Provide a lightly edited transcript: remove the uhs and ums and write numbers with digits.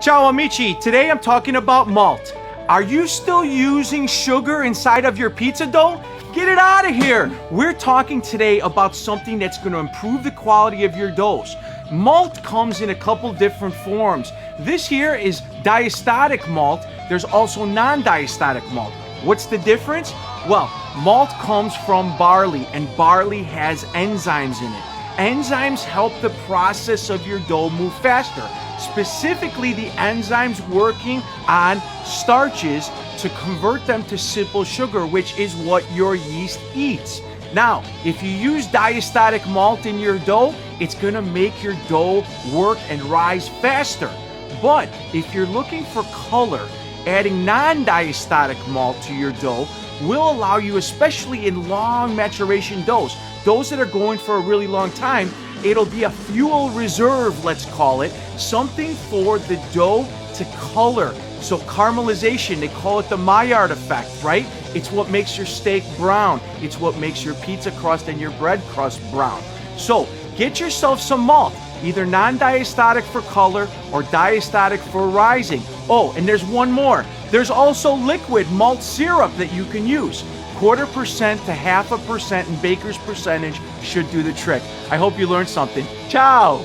Ciao amici, today I'm talking about malt. Are you still using sugar inside of your pizza dough? Get it out of here! We're talking today about something that's going to improve the quality of your doughs. Malt comes in a couple different forms. This here is diastatic malt. There's also non-diastatic malt. What's the difference? Well, malt comes from barley, and barley has enzymes in it. Enzymes help the process of your dough move faster. Specifically, the enzymes working on starches to convert them to simple sugar, which is what your yeast eats. Now, if you use diastatic malt in your dough, it's gonna make your dough work and rise faster. But if you're looking for color, adding non-diastatic malt to your dough will allow you, especially in long maturation doughs that are going for a really long time, it'll be a fuel reserve, let's call it, something for the dough to color. So caramelization, they call it the Maillard effect, right? It's what makes your steak brown. It's what makes your pizza crust and your bread crust brown. So get yourself some malt, either non-diastatic for color or diastatic for rising. Oh, and there's one more. There's also liquid malt syrup that you can use. 0.25% to 0.5% in baker's percentage should do the trick. I hope you learned something. Ciao!